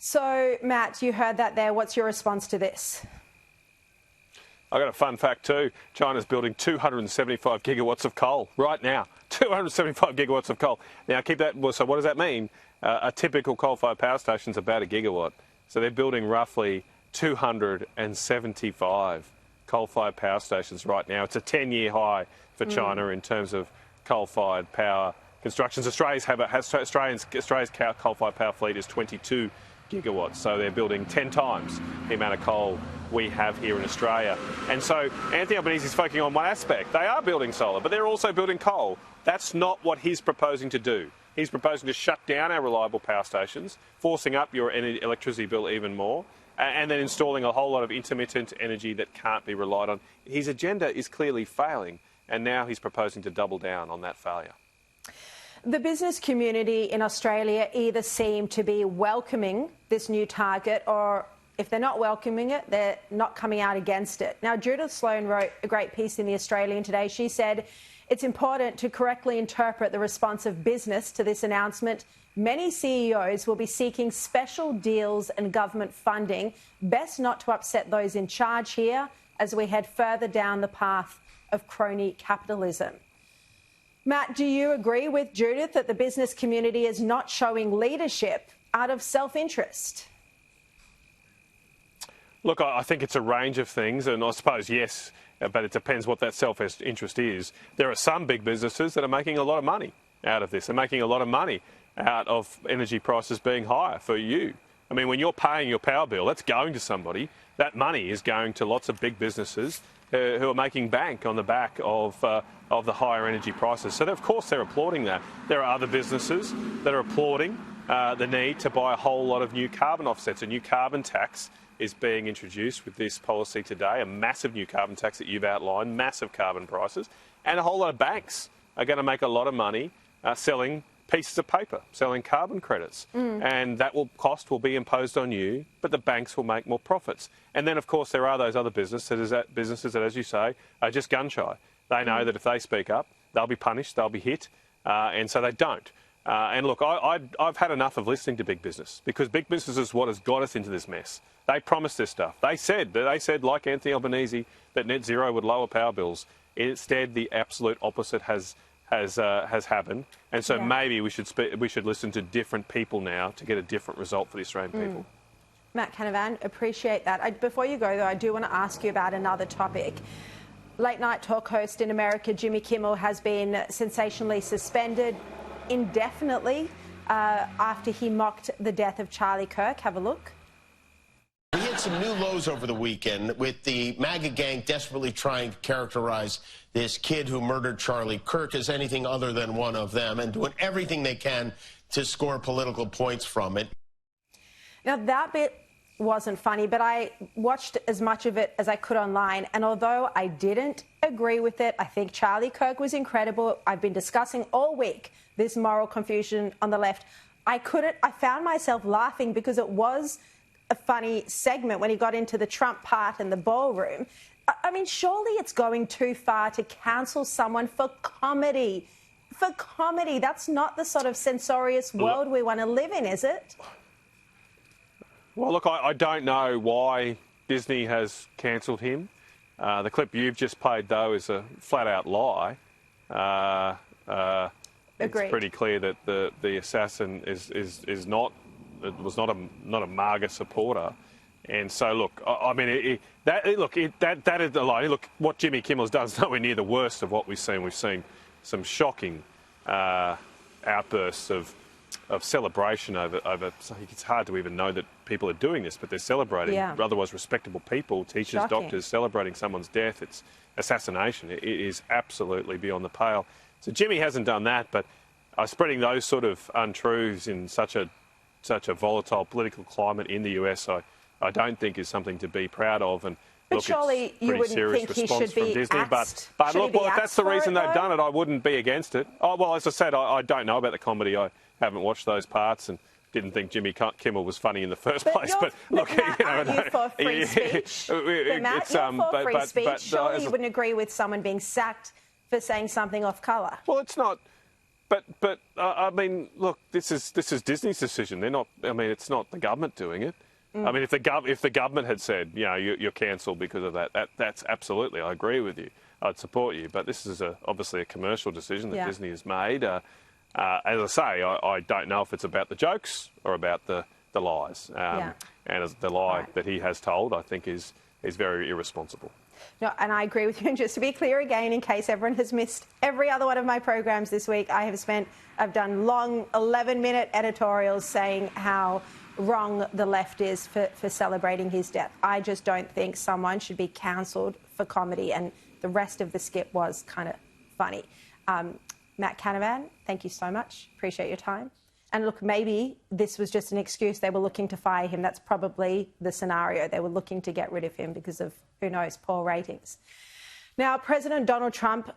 So, Matt, you heard that there. What's your response to this? I got a fun fact too. China's building 275 gigawatts of coal right now. 275 gigawatts of coal. Now, keep that. So, what does that mean? A typical coal-fired power station is about a gigawatt. So, they're building roughly 275 coal-fired power stations right now. It's a 10-year high for China in terms of coal-fired power constructions. Australia's coal-fired power fleet is 22 gigawatts, so they're building 10 times the amount of coal we have here in Australia. And so Anthony Albanese is focusing on one aspect. They are building solar, but they're also building coal. That's not what he's proposing to do. He's proposing to shut down our reliable power stations, forcing up your electricity bill even more, and then installing a whole lot of intermittent energy that can't be relied on. His agenda is clearly failing, and now he's proposing to double down on that failure. The business community in Australia either seem to be welcoming this new target, or if they're not welcoming it, they're not coming out against it. Now, Judith Sloan wrote a great piece in The Australian today. She said, it's important to correctly interpret the response of business to this announcement. Many CEOs will be seeking special deals and government funding. Best not to upset those in charge here as we head further down the path of crony capitalism. Matt, do you agree with Judith that the business community is not showing leadership out of self-interest? Look, I think it's a range of things, and I suppose, yes, but it depends what that self-interest is. There are some big businesses that are making a lot of money out of this. They're making a lot of money out of energy prices being higher for you. I mean, when you're paying your power bill, that's going to somebody. That money is going to lots of big businesses who are making bank on the back of the higher energy prices. So, of course, they're applauding that. There are other businesses that are applauding the need to buy a whole lot of new carbon offsets. A new carbon tax is being introduced with this policy today, a massive new carbon tax that you've outlined, massive carbon prices, and a whole lot of banks are going to make a lot of money selling pieces of paper, selling carbon credits. And that cost will be imposed on you, but the banks will make more profits. And then, of course, there are those other businesses that, as you say, are just gun-shy. They know that if they speak up, they'll be punished, they'll be hit, and so they don't. And look, I've had enough of listening to big business, because big business is what has got us into this mess. They promised this stuff. They said, like Anthony Albanese, that net zero would lower power bills. Instead, the absolute opposite has happened, and so maybe we should listen to different people now to get a different result for the Australian people. Matt Canavan, appreciate that. Before you go, though, I do want to ask you about another topic. Late night talk host in America, Jimmy Kimmel, has been sensationally suspended indefinitely after he mocked the death of Charlie Kirk. Have a look. We had some new lows over the weekend with the MAGA gang desperately trying to characterize this kid who murdered Charlie Kirk as anything other than one of them, and doing everything they can to score political points from it. Now, that bit wasn't funny, but I watched as much of it as I could online, and although I didn't agree with it, I think Charlie Kirk was incredible. I've been discussing all week this moral confusion on the left. I found myself laughing because it was a funny segment when he got into the Trump part in the ballroom. I mean, surely it's going too far to cancel someone for comedy. For comedy, that's not the sort of censorious world we want to live in, is it? Well, look, I don't know why Disney has cancelled him. The clip you've just played, though, is a flat-out lie. It's pretty clear that the assassin is not. It was not a MAGA supporter, and so look, I mean, that is the line. Look, what Jimmy Kimmel's done is nowhere near the worst of what we've seen. We've seen some shocking outbursts of celebration over. It's hard to even know that people are doing this, but they're celebrating otherwise respectable people, teachers, doctors, celebrating someone's death. It's assassination. It is absolutely beyond the pale. So Jimmy hasn't done that, but spreading those sort of untruths in such a volatile political climate in the US, I don't think is something to be proud of. And but look, surely it's you wouldn't serious think he response should be from Disney. axed. But look, well, if that's the reason they've done it, I wouldn't be against it. Oh, well, as I said, I don't know about the comedy. I haven't watched those parts and didn't think Jimmy Kimmel was funny in the first place. But look, Matt, you for free speech? But Matt, you're for free speech. Surely you wouldn't agree with someone being sacked for saying something off colour. Well, it's not. But I mean, look, this is Disney's decision. They're not. I mean, it's not the government doing it. I mean, if the government had said, you know, you're cancelled because of that, that's absolutely, I agree with you. I'd support you. But this is obviously a commercial decision that Disney has made. As I say, I don't know if it's about the jokes or about the lies. And as the lie that he has told, I think is very irresponsible. No, and I agree with you. And just to be clear again, in case everyone has missed every other one of my programs this week, I've done long 11-minute editorials saying how wrong the left is for celebrating his death. I just don't think someone should be cancelled for comedy, and the rest of the skit was kind of funny. M.Canavan, thank you so much. Appreciate your time. And look, maybe this was just an excuse. They were looking to fire him. That's probably the scenario. They were looking to get rid of him because of, who knows, poor ratings. Now, President Donald Trump